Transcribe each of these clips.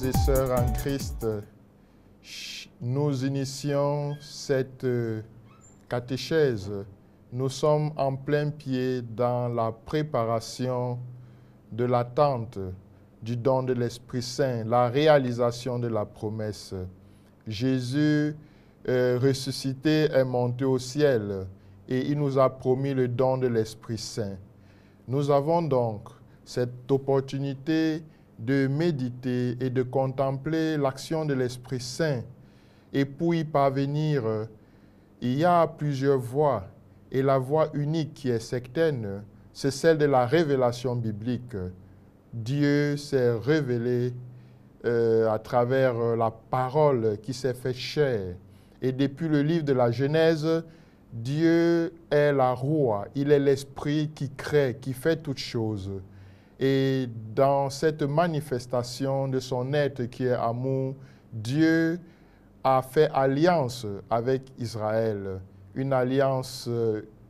et sœurs en Christ, nous initions cette catéchèse. Nous sommes en plein pied dans la préparation de l'attente du don de l'Esprit Saint, la réalisation de la promesse. Jésus ressuscité est monté au ciel et il nous a promis le don de l'Esprit Saint. Nous avons donc cette opportunité de méditer et de contempler l'action de l'Esprit Saint. Et pour y parvenir, il y a plusieurs voies. Et la voie unique qui est certaine, c'est celle de la révélation biblique. Dieu s'est révélé à travers la parole qui s'est faite chair. Et depuis le livre de la Genèse, Dieu est la Roua, il est l'Esprit qui crée, qui fait toutes choses. Et dans cette manifestation de son être qui est amour, Dieu a fait alliance avec Israël, une alliance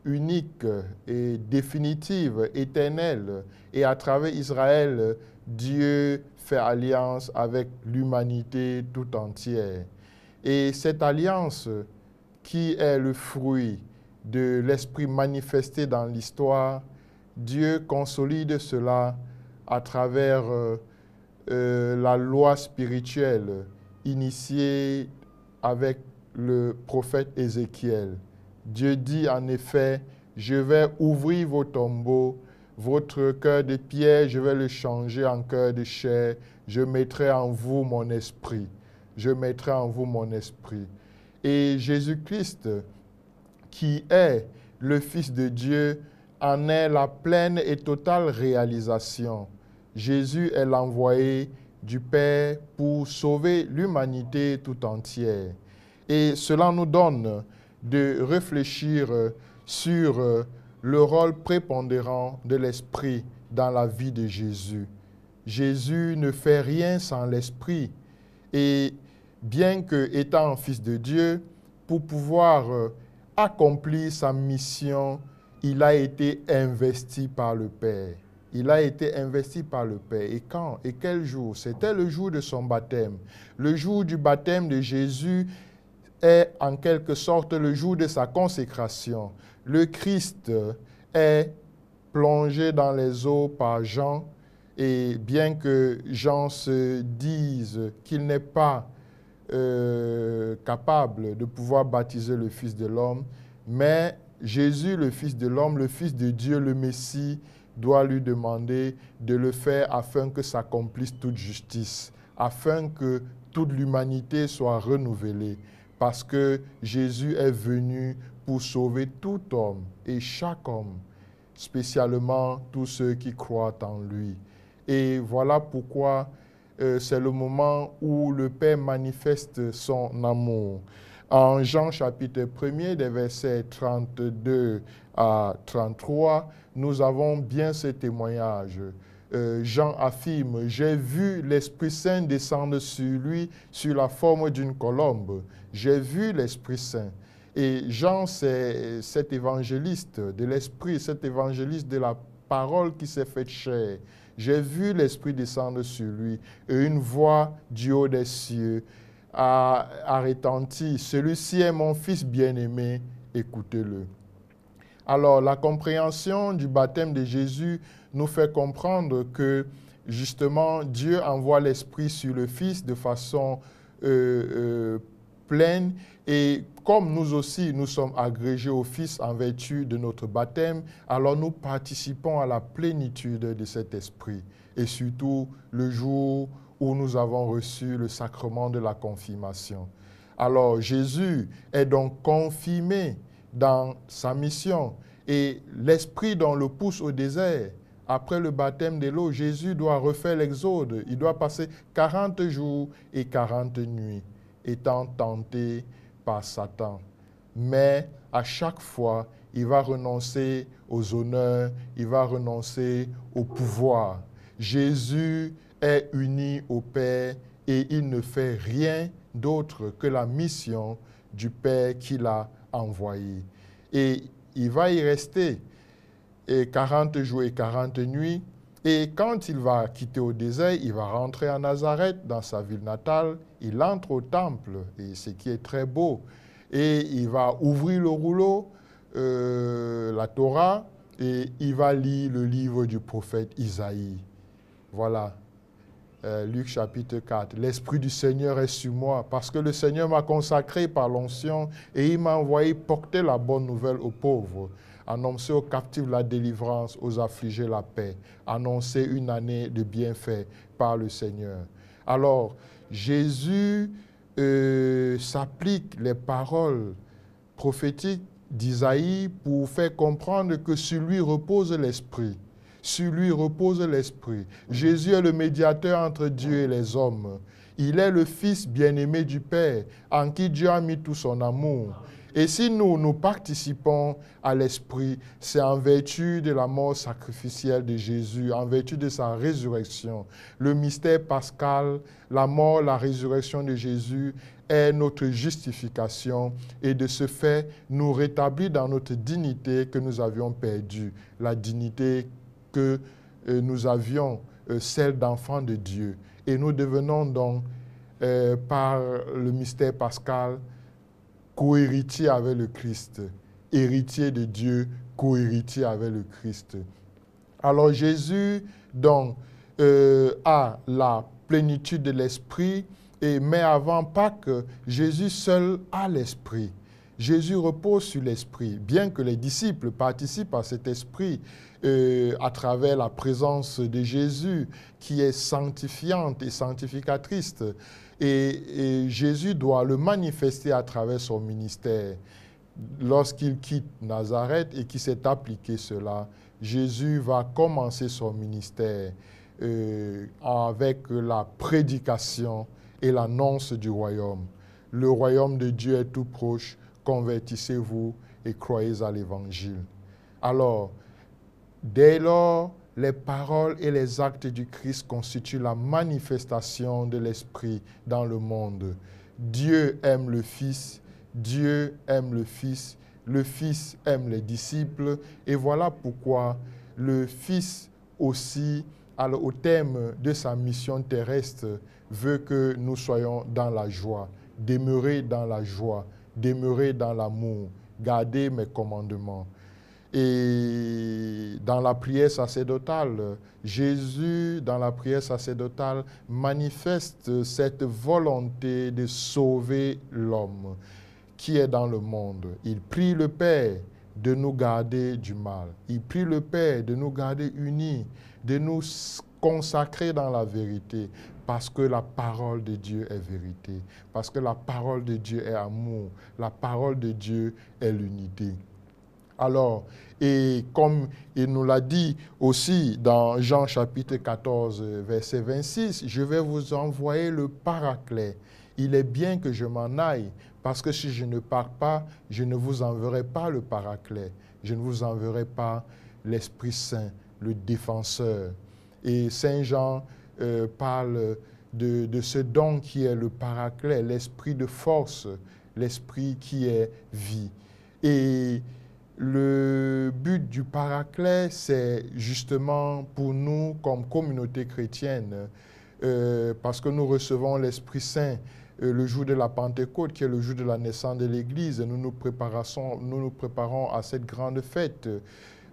unique et définitive, éternelle. Et à travers Israël, Dieu fait alliance avec l'humanité tout entière. Et cette alliance qui est le fruit de l'Esprit manifesté dans l'histoire, Dieu consolide cela à travers la loi spirituelle initiée avec le prophète Ézéchiel. Dieu dit en effet, je vais ouvrir vos tombeaux, votre cœur de pierre, je vais le changer en cœur de chair, je mettrai en vous mon esprit. Je mettrai en vous mon esprit. Et Jésus-Christ, qui est le Fils de Dieu, en est la pleine et totale réalisation. Jésus est l'envoyé du Père pour sauver l'humanité tout entière. Et cela nous donne de réfléchir sur le rôle prépondérant de l'Esprit dans la vie de Jésus. Jésus ne fait rien sans l'Esprit. Et bien qu'étant Fils de Dieu, pour pouvoir accomplir sa mission, il a été investi par le Père. Il a été investi par le Père. Et quand? Et quel jour? C'était le jour de son baptême. Le jour du baptême de Jésus est en quelque sorte le jour de sa consécration. Le Christ est plongé dans les eaux par Jean, et bien que Jean se dise qu'il n'est pas capable de pouvoir baptiser le Fils de l'homme, mais Jésus, le Fils de l'homme, le Fils de Dieu, le Messie, doit lui demander de le faire afin que s'accomplisse toute justice, afin que toute l'humanité soit renouvelée, parce que Jésus est venu pour sauver tout homme et chaque homme, spécialement tous ceux qui croient en lui. Et voilà pourquoi c'est le moment où le Père manifeste son amour. En Jean chapitre 1er, des versets 32 à 33, nous avons bien ce témoignage. Jean affirme, « J'ai vu l'Esprit Saint descendre sur lui sur la forme d'une colombe. J'ai vu l'Esprit Saint. » Et Jean, c'est cet évangéliste de l'Esprit, cet évangéliste de la parole qui s'est faite chair. J'ai vu l'Esprit descendre sur lui et une voix du haut des cieux a retenti. Celui-ci est mon Fils bien-aimé, écoutez-le. Alors, la compréhension du baptême de Jésus nous fait comprendre que, justement, Dieu envoie l'Esprit sur le Fils de façon pleine. Et comme nous aussi, nous sommes agrégés au Fils en vertu de notre baptême, alors nous participons à la plénitude de cet Esprit. Et surtout, le jour où nous avons reçu le sacrement de la confirmation. Alors, Jésus est donc confirmé dans sa mission. Et l'Esprit dont le pousse au désert, après le baptême de l'eau, Jésus doit refaire l'exode. Il doit passer 40 jours et 40 nuits, étant tenté par Satan. Mais à chaque fois, il va renoncer aux honneurs, il va renoncer au pouvoir. Jésus est uni au Père et il ne fait rien d'autre que la mission du Père qu'il a envoyé. Et il va y rester 40 jours et 40 nuits Et quand il va quitter au désert, il va rentrer à Nazareth, dans sa ville natale. Il entre au temple, et ce qui est très beau. Et il va ouvrir le rouleau, la Torah, et il va lire le livre du prophète Isaïe. Voilà. Luc chapitre 4. L'Esprit du Seigneur est sur moi, parce que le Seigneur m'a consacré par l'onction et il m'a envoyé porter la bonne nouvelle aux pauvres, annoncer aux captifs la délivrance, aux affligés la paix, annoncer une année de bienfaits par le Seigneur. Alors, Jésus s'applique les paroles prophétiques d'Isaïe pour faire comprendre que sur lui repose l'Esprit. Sur lui repose l'Esprit. Jésus est le médiateur entre Dieu et les hommes. Il est le Fils bien-aimé du Père, en qui Dieu a mis tout son amour. Et si nous participons à l'Esprit, c'est en vertu de la mort sacrificielle de Jésus, en vertu de sa résurrection. Le mystère pascal, la mort, la résurrection de Jésus est notre justification et de ce fait, nous rétablit dans notre dignité que nous avions perdue, la dignité que nous avions, celle d'enfants de Dieu. Et nous devenons donc, par le mystère pascal, co-héritiers avec le Christ, héritier de Dieu, co-héritier avec le Christ. Alors Jésus, donc, a la plénitude de l'Esprit, mais avant Pâques, Jésus seul a l'Esprit. Jésus repose sur l'Esprit, bien que les disciples participent à cet Esprit à travers la présence de Jésus, qui est sanctifiante et sanctificatrice. Et Jésus doit le manifester à travers son ministère. Lorsqu'il quitte Nazareth et qu'il s'est appliqué cela, Jésus va commencer son ministère avec la prédication et l'annonce du royaume. Le royaume de Dieu est tout proche, convertissez-vous et croyez à l'évangile. Alors, dès lors, les paroles et les actes du Christ constituent la manifestation de l'Esprit dans le monde. Dieu aime le Fils, Dieu aime le Fils aime les disciples, et voilà pourquoi le Fils aussi, au terme de sa mission terrestre, veut que nous soyons dans la joie, demeurer dans la joie, demeurer dans l'amour, garder mes commandements. Et dans la prière sacerdotale, Jésus, dans la prière sacerdotale, manifeste cette volonté de sauver l'homme qui est dans le monde. Il prie le Père de nous garder du mal. Il prie le Père de nous garder unis, de nous consacrer dans la vérité, parce que la parole de Dieu est vérité, parce que la parole de Dieu est amour, la parole de Dieu est l'unité. Alors, et comme il nous l'a dit aussi dans Jean chapitre 14, verset 26, je vais vous envoyer le Paraclet. Il est bien que je m'en aille, parce que si je ne pars pas, je ne vous enverrai pas le Paraclet. Je ne vous enverrai pas l'Esprit Saint, le défenseur. Et Saint Jean parle de ce don qui est le Paraclet, l'esprit de force, l'esprit qui est vie. Et le but du Paraclet, c'est justement pour nous, comme communauté chrétienne, parce que nous recevons l'Esprit Saint le jour de la Pentecôte, qui est le jour de la naissance de l'Église. Nous nous préparons à cette grande fête,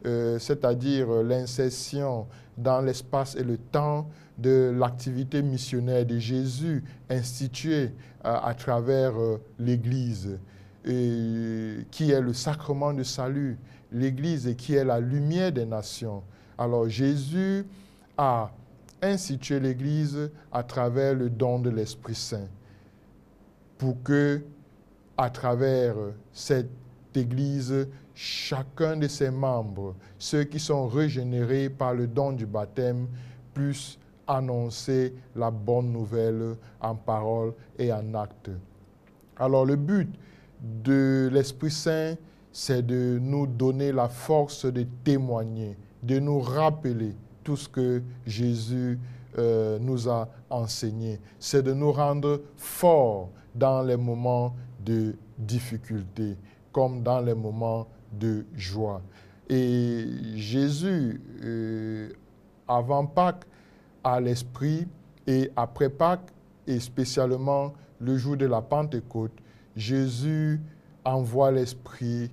c'est-à-dire l'insertion dans l'espace et le temps de l'activité missionnaire de Jésus instituée à travers l'Église, qui est le sacrement de salut, l'Église qui est la lumière des nations. Alors Jésus a institué l'Église à travers le don de l'Esprit Saint, pour que, à travers cette Église, chacun de ses membres, ceux qui sont régénérés par le don du baptême, puissent annoncer la bonne nouvelle en parole et en acte. Alors le but de l'Esprit Saint, c'est de nous donner la force de témoigner, de nous rappeler tout ce que Jésus nous a enseigné. C'est de nous rendre forts dans les moments de difficulté, comme dans les moments de joie. Et Jésus avant Pâques à l'Esprit et après Pâques, et spécialement le jour de la Pentecôte, Jésus envoie l'Esprit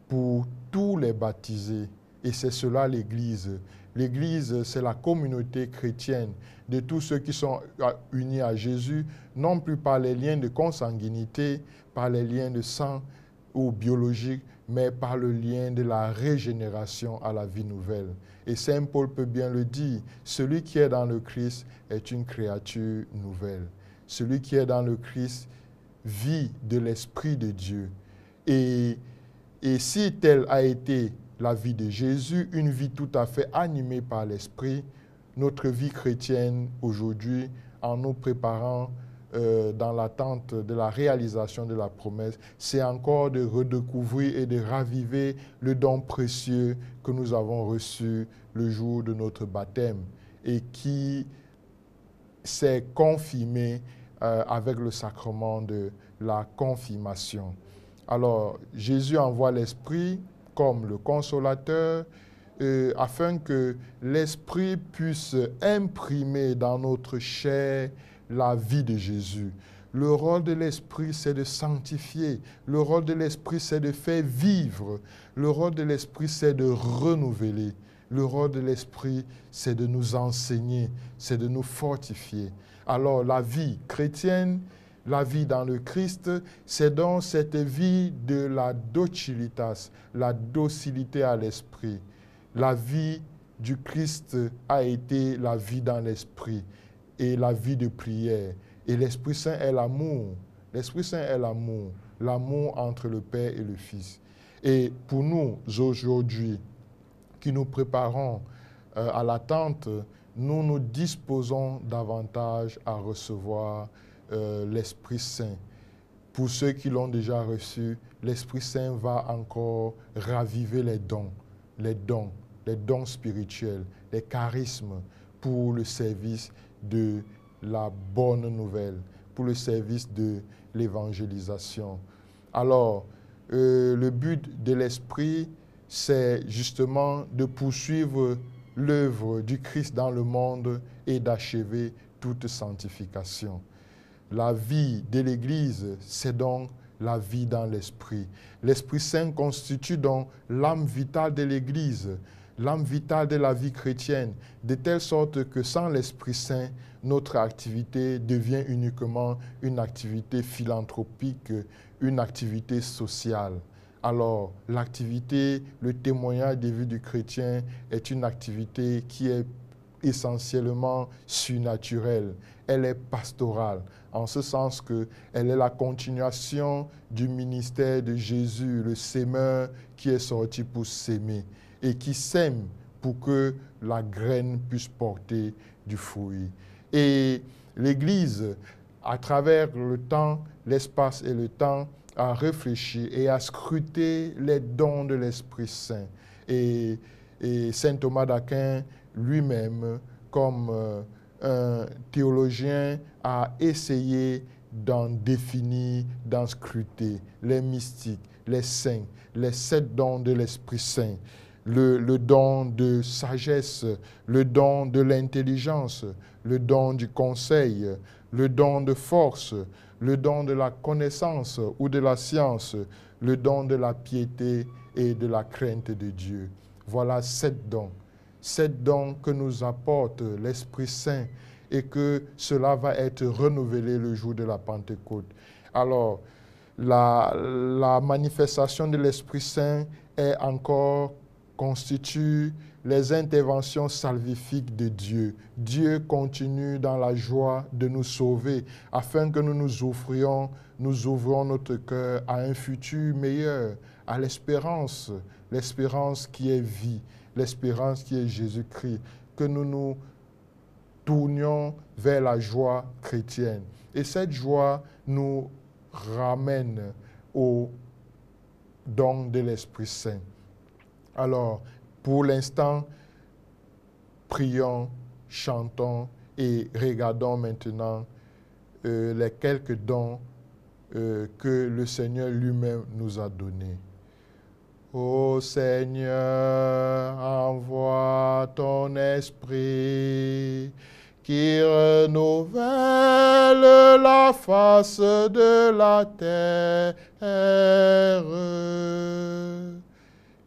pour tous les baptisés. Et c'est cela l'Église. L'Église, c'est la communauté chrétienne de tous ceux qui sont unis à Jésus, non plus par les liens de consanguinité, par les liens de sang ou biologiques, mais par le lien de la régénération à la vie nouvelle. Et Saint Paul peut bien le dire, celui qui est dans le Christ est une créature nouvelle. Celui qui est dans le Christ vit de l'Esprit de Dieu. Et si telle a été la vie de Jésus, une vie tout à fait animée par l'Esprit, notre vie chrétienne aujourd'hui, en nous préparant dans l'attente de la réalisation de la promesse, c'est encore de redécouvrir et de raviver le don précieux que nous avons reçu le jour de notre baptême et qui s'est confirmé avec le sacrement de la confirmation. Alors, Jésus envoie l'Esprit comme le consolateur, afin que l'Esprit puisse imprimer dans notre chair la vie de Jésus. Le rôle de l'Esprit, c'est de sanctifier. Le rôle de l'Esprit, c'est de faire vivre. Le rôle de l'Esprit, c'est de renouveler. Le rôle de l'Esprit, c'est de nous enseigner, c'est de nous fortifier. Alors, la vie chrétienne, la vie dans le Christ, c'est donc cette vie de la docilitas, la docilité à l'Esprit. La vie du Christ a été la vie dans l'Esprit et la vie de prière. Et l'Esprit Saint est l'amour. L'Esprit Saint est l'amour. L'amour entre le Père et le Fils. Et pour nous, aujourd'hui, qui nous préparons à l'attente, nous nous disposons davantage à recevoir l'Esprit Saint. Pour ceux qui l'ont déjà reçu, l'Esprit Saint va encore raviver les dons spirituels, les charismes pour le service de la bonne nouvelle, pour le service de l'évangélisation. Alors, le but de l'Esprit, c'est justement de poursuivre l'œuvre du Christ dans le monde et d'achever toute sanctification. La vie de l'Église, c'est donc la vie dans l'Esprit. L'Esprit Saint constitue donc l'âme vitale de l'Église, l'âme vitale de la vie chrétienne, de telle sorte que sans l'Esprit Saint, notre activité devient uniquement une activité philanthropique, une activité sociale. Alors, l'activité, le témoignage des vies du chrétien est une activité qui est essentiellement surnaturelle. Elle est pastorale, en ce sens qu'elle est la continuation du ministère de Jésus, le sémeur qui est sorti pour s'aimer et qui sème pour que la graine puisse porter du fruit. Et l'Église, à travers le temps, l'espace et le temps, a réfléchi et a scruté les dons de l'Esprit Saint. Et saint Thomas d'Aquin lui-même, comme un théologien, a essayé d'en définir, d'en scruter les mystiques, les saints, les 7 dons de l'Esprit Saint. Le don de sagesse, le don de l'intelligence, le don du conseil, le don de force, le don de la connaissance ou de la science, le don de la piété et de la crainte de Dieu. Voilà 7 dons. 7 dons que nous apporte l'Esprit Saint et que cela va être renouvelé le jour de la Pentecôte. Alors, la manifestation de l'Esprit Saint constitue les interventions salvifiques de Dieu. Dieu continue dans la joie de nous sauver afin que nous ouvrons notre cœur à un futur meilleur, à l'espérance qui est vie, l'espérance qui est Jésus-Christ, que nous nous tournions vers la joie chrétienne. Et cette joie nous ramène au don de l'Esprit Saint. Alors, pour l'instant, prions, chantons et regardons maintenant les quelques dons que le Seigneur lui-même nous a donnés. Ô Seigneur, envoie ton esprit qui renouvelle la face de la terre.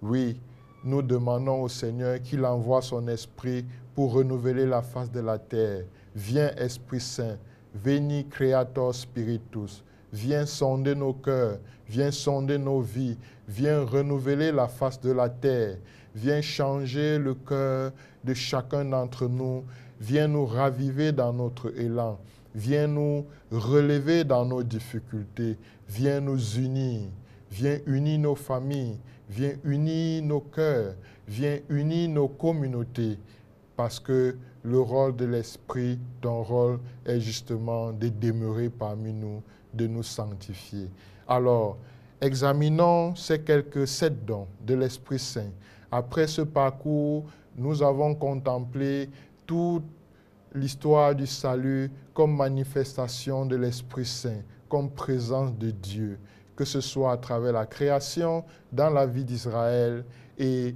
Oui, nous demandons au Seigneur qu'il envoie son esprit pour renouveler la face de la terre. Viens, Esprit Saint, veni Creator Spiritus, viens sonder nos cœurs, viens sonder nos vies, viens renouveler la face de la terre, viens changer le cœur de chacun d'entre nous, viens nous raviver dans notre élan, viens nous relever dans nos difficultés, viens nous unir, viens unir nos familles, viens unir nos cœurs, viens unir nos communautés, parce que le rôle de l'Esprit, ton rôle est justement de demeurer parmi nous, de nous sanctifier. Alors, examinons ces quelques 7 dons de l'Esprit Saint. Après ce parcours, nous avons contemplé toute l'histoire du salut comme manifestation de l'Esprit Saint, comme présence de Dieu, que ce soit à travers la création, dans la vie d'Israël et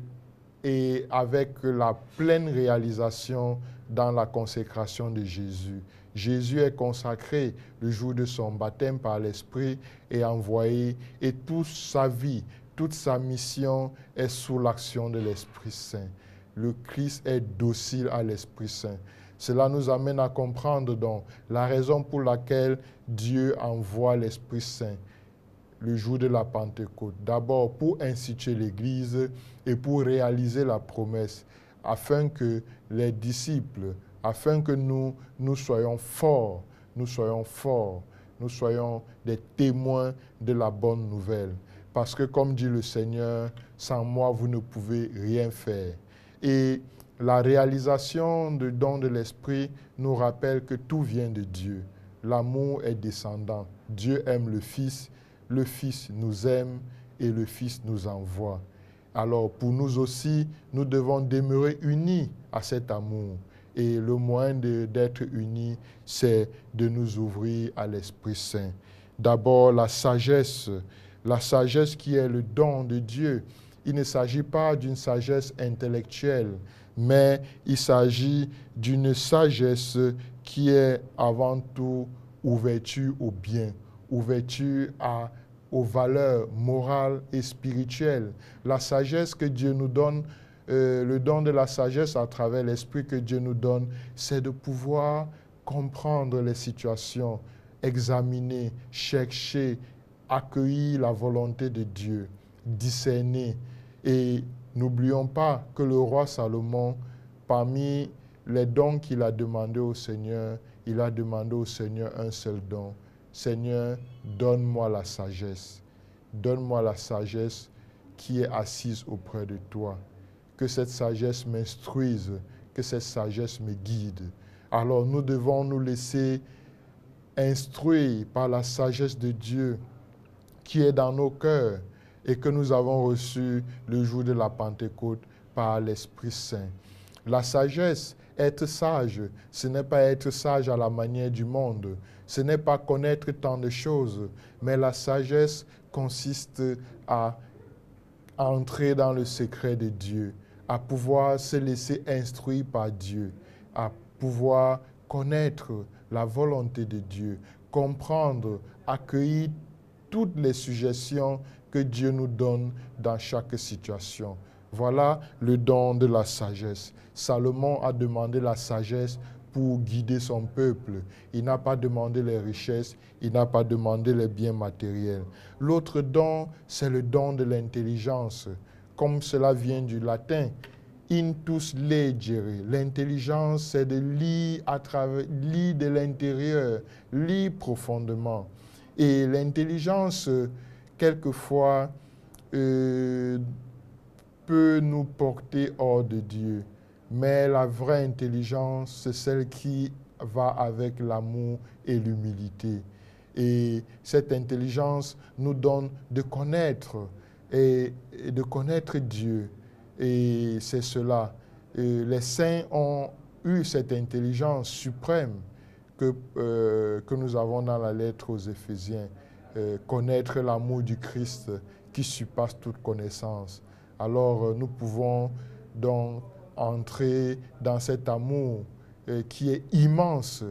avec la pleine réalisation dans la consécration de Jésus. Jésus est consacré le jour de son baptême par l'Esprit et envoyé, et toute sa vie, toute sa mission est sous l'action de l'Esprit Saint. Le Christ est docile à l'Esprit Saint. Cela nous amène à comprendre donc la raison pour laquelle Dieu envoie l'Esprit Saint le jour de la Pentecôte. D'abord pour instituer l'Église et pour réaliser la promesse, afin que les disciples, afin que nous soyons forts, nous soyons des témoins de la bonne nouvelle. Parce que comme dit le Seigneur, sans moi vous ne pouvez rien faire. Et la réalisation du don de l'Esprit nous rappelle que tout vient de Dieu. L'amour est descendant. Dieu aime le Fils nous aime et le Fils nous envoie. Alors pour nous aussi, nous devons demeurer unis à cet amour. Et le moyen d'être unis, c'est de nous ouvrir à l'Esprit Saint. D'abord, la sagesse qui est le don de Dieu. Il ne s'agit pas d'une sagesse intellectuelle, mais il s'agit d'une sagesse qui est avant tout ouverture au bien, ouverture aux valeurs morales et spirituelles. La sagesse que Dieu nous donne, le don de la sagesse à travers l'Esprit que Dieu nous donne, c'est de pouvoir comprendre les situations, examiner, chercher, accueillir la volonté de Dieu, discerner. Et n'oublions pas que le roi Salomon, parmi les dons qu'il a demandé au Seigneur, il a demandé au Seigneur un seul don. Seigneur, donne-moi la sagesse. Donne-moi la sagesse qui est assise auprès de toi. Que cette sagesse m'instruise, que cette sagesse me guide. Alors nous devons nous laisser instruire par la sagesse de Dieu qui est dans nos cœurs et que nous avons reçu le jour de la Pentecôte par l'Esprit Saint. La sagesse, être sage, ce n'est pas être sage à la manière du monde. Ce n'est pas connaître tant de choses, mais la sagesse consiste à entrer dans le secret de Dieu, à pouvoir se laisser instruire par Dieu, à pouvoir connaître la volonté de Dieu, comprendre, accueillir toutes les suggestions que Dieu nous donne dans chaque situation. Voilà le don de la sagesse. Salomon a demandé la sagesse pour guider son peuple. Il n'a pas demandé les richesses, il n'a pas demandé les biens matériels. L'autre don, c'est le don de l'intelligence. Comme cela vient du latin, intus legere. L'intelligence, c'est de lire lire de l'intérieur, lire profondément. Et l'intelligence, quelquefois, peut nous porter hors de Dieu. Mais la vraie intelligence, c'est celle qui va avec l'amour et l'humilité. Et cette intelligence nous donne de connaître et de connaître Dieu. Et c'est cela. Et les saints ont eu cette intelligence suprême que nous avons dans la lettre aux Éphésiens. Connaître l'amour du Christ qui surpasse toute connaissance. alors nous pouvons donc entrer dans cet amour qui est immense,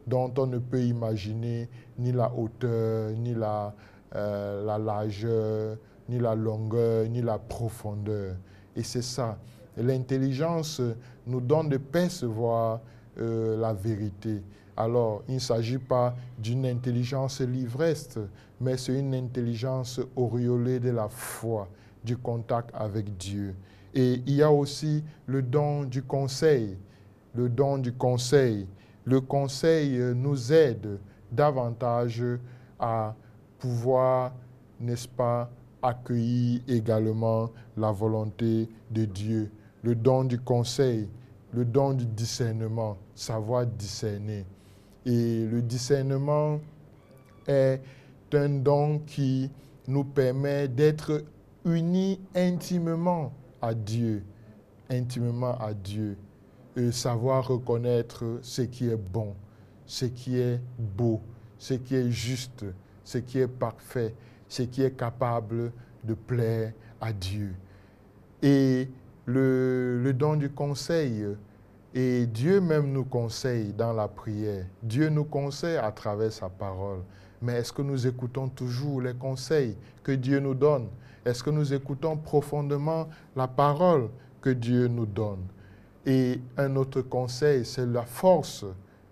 dont on ne peut imaginer ni la hauteur, ni la largeur, ni la longueur, ni la profondeur. Et c'est ça. L'intelligence nous donne de percevoir la vérité. Alors, il ne s'agit pas d'une intelligence livreste, mais c'est une intelligence auréolée de la foi, du contact avec Dieu. Et il y a aussi le don du conseil. Le don du conseil. Le conseil nous aide davantage à pouvoir, n'est-ce pas, accueillir également la volonté de Dieu. Le don du conseil, le don du discernement, savoir discerner. Et le discernement est un don qui nous permet d'être unis intimement à Dieu, intimement à Dieu. Et savoir reconnaître ce qui est bon, ce qui est beau, ce qui est juste, ce qui est parfait, ce qui est capable de plaire à Dieu. Et le don du conseil, et Dieu même nous conseille dans la prière. Dieu nous conseille à travers sa parole. Mais est-ce que nous écoutons toujours les conseils que Dieu nous donne? Est-ce que nous écoutons profondément la parole que Dieu nous donne? Et un autre conseil, c'est la force.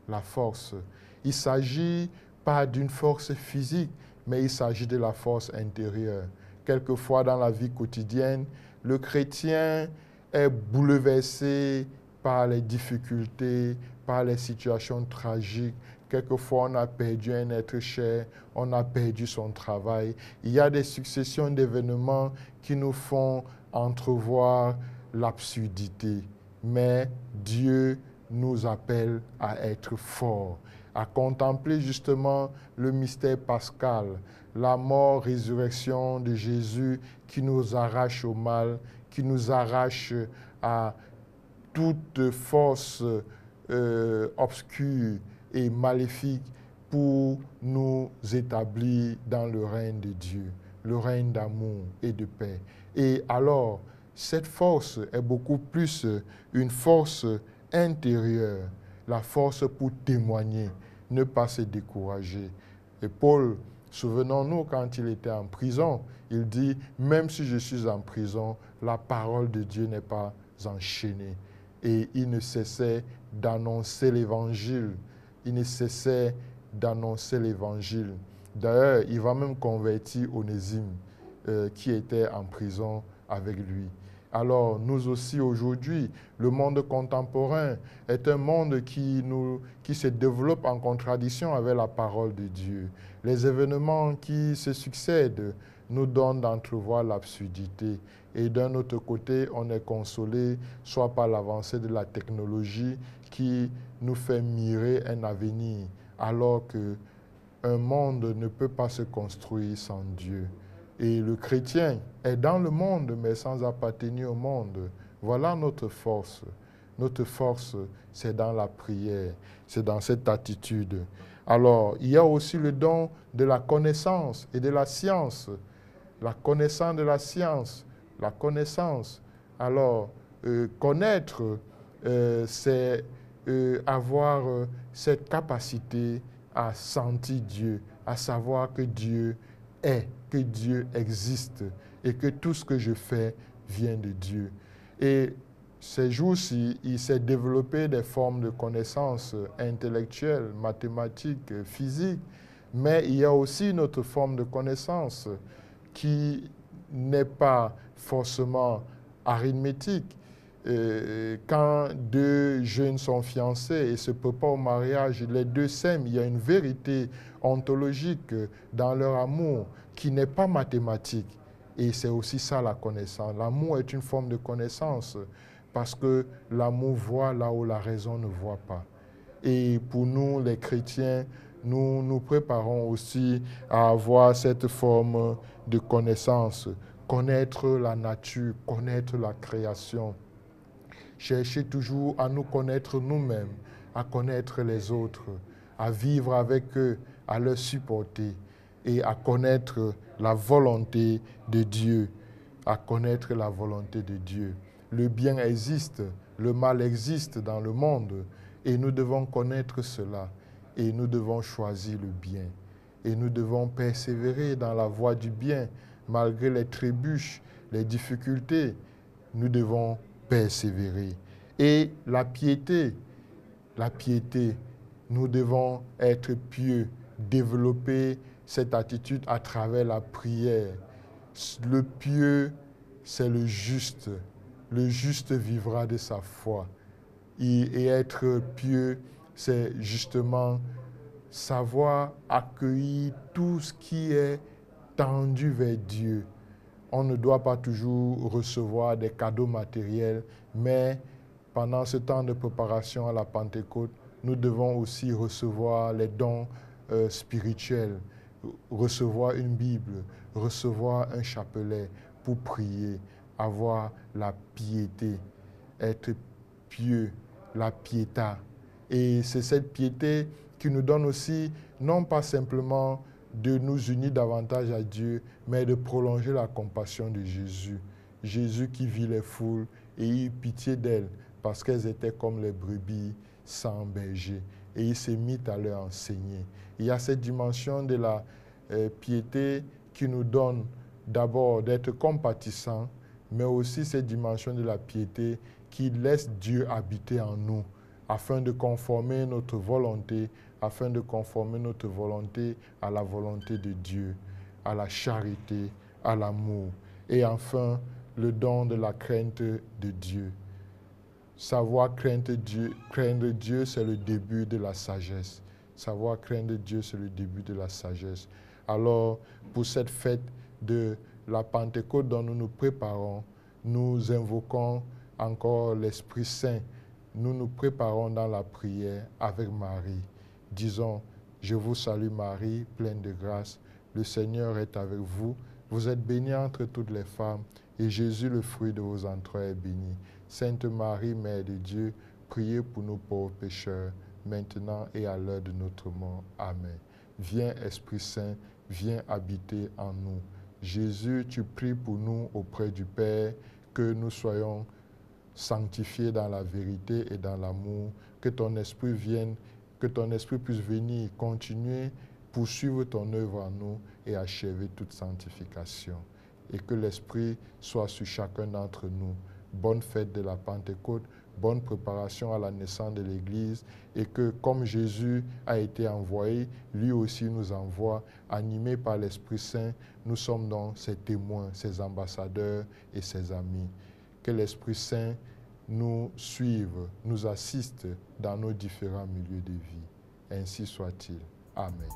La force. Il ne s'agit pas d'une force physique, mais il s'agit de la force intérieure. Quelquefois dans la vie quotidienne, le chrétien est bouleversé par les difficultés, par les situations tragiques. Quelquefois, on a perdu un être cher, on a perdu son travail. Il y a des successions d'événements qui nous font entrevoir l'absurdité. Mais Dieu nous appelle à être forts, à contempler justement le mystère pascal, la mort, résurrection de Jésus qui nous arrache au mal, qui nous arrache à toute force obscure et maléfique pour nous établir dans le règne de Dieu, le règne d'amour et de paix. Et alors, cette force est beaucoup plus une force intérieure, la force pour témoigner, ne pas se décourager. Et Paul, souvenons-nous, quand il était en prison, il dit, même si je suis en prison, la parole de Dieu n'est pas enchaînée. Et il ne cessait d'annoncer l'Évangile. Il ne cessait d'annoncer l'Évangile. D'ailleurs, il va même convertir Onésime, qui était en prison avec lui. Alors, nous aussi aujourd'hui, le monde contemporain est un monde qui se développe en contradiction avec la parole de Dieu. Les événements qui se succèdent nous donnent d'entrevoir l'absurdité. Et d'un autre côté, on est consolé soit par l'avancée de la technologie qui nous fait mirer un avenir, alors qu'un monde ne peut pas se construire sans Dieu. Et le chrétien est dans le monde, mais sans appartenir au monde. Voilà notre force. Notre force, c'est dans la prière, c'est dans cette attitude. Alors, il y a aussi le don de la connaissance et de la science. La connaissance de la science, la connaissance. Alors, connaître, c'est avoir cette capacité à sentir Dieu, à savoir que Dieu est, que Dieu existe et que tout ce que je fais vient de Dieu. Et ces jours-ci, il s'est développé des formes de connaissances intellectuelles, mathématiques, physiques, mais il y a aussi une autre forme de connaissance qui n'est pas forcément arithmétique. Quand deux jeunes sont fiancés et se préparent au mariage, les deux s'aiment, il y a une vérité ontologique dans leur amour qui n'est pas mathématique. Et c'est aussi ça la connaissance. L'amour est une forme de connaissance parce que l'amour voit là où la raison ne voit pas. Et pour nous, les chrétiens, nous nous préparons aussi à avoir cette forme de connaissance, connaître la nature, connaître la création. Chercher toujours à nous connaître nous-mêmes, à connaître les autres, à vivre avec eux, à leur supporter et à connaître la volonté de Dieu. à connaître la volonté de Dieu. Le bien existe, le mal existe dans le monde et nous devons connaître cela et nous devons choisir le bien. Et nous devons persévérer dans la voie du bien malgré les trébuches, les difficultés. Nous devons persévérer. Et la piété, nous devons être pieux, développer cette attitude à travers la prière. Le pieux, c'est le juste. Le juste vivra de sa foi. Et être pieux, c'est justement savoir accueillir tout ce qui est tendu vers Dieu. On ne doit pas toujours recevoir des cadeaux matériels, mais pendant ce temps de préparation à la Pentecôte, nous devons aussi recevoir les dons spirituels, recevoir une Bible, recevoir un chapelet pour prier, avoir la piété, être pieux, la piéta. Et c'est cette piété qui nous donne aussi, non pas simplement de nous unir davantage à Dieu, mais de prolonger la compassion de Jésus. Jésus qui vit les foules et il eut pitié d'elles parce qu'elles étaient comme les brebis sans berger. Et il s'est mis à leur enseigner. Il y a cette dimension de la piété qui nous donne d'abord d'être compatissants, mais aussi cette dimension de la piété qui laisse Dieu habiter en nous afin de conformer notre volonté, à la volonté de Dieu, à la charité, à l'amour. Et enfin, le don de la crainte de Dieu. Savoir craindre Dieu, c'est le début de la sagesse. Savoir craindre Dieu, c'est le début de la sagesse. Alors, pour cette fête de la Pentecôte dont nous nous préparons, nous invoquons encore l'Esprit Saint. Nous nous préparons dans la prière avec Marie. Disons, je vous salue Marie, pleine de grâce. Le Seigneur est avec vous. Vous êtes bénie entre toutes les femmes, et Jésus, le fruit de vos entrailles, est béni. Sainte Marie, Mère de Dieu, priez pour nous pauvres pécheurs, maintenant et à l'heure de notre mort. Amen. Viens, Esprit Saint, viens habiter en nous. Jésus, tu pries pour nous auprès du Père, que nous soyons sanctifiés dans la vérité et dans l'amour, que ton Esprit vienne, que ton Esprit puisse venir continuer, poursuivre ton œuvre en nous et achever toute sanctification. Et que l'Esprit soit sur chacun d'entre nous. Bonne fête de la Pentecôte, bonne préparation à la naissance de l'Église, et que comme Jésus a été envoyé, lui aussi nous envoie, animés par l'Esprit Saint, nous sommes donc ses témoins, ses ambassadeurs et ses amis. Que l'Esprit Saint nous suive, nous assiste dans nos différents milieux de vie. Ainsi soit-il. Amen.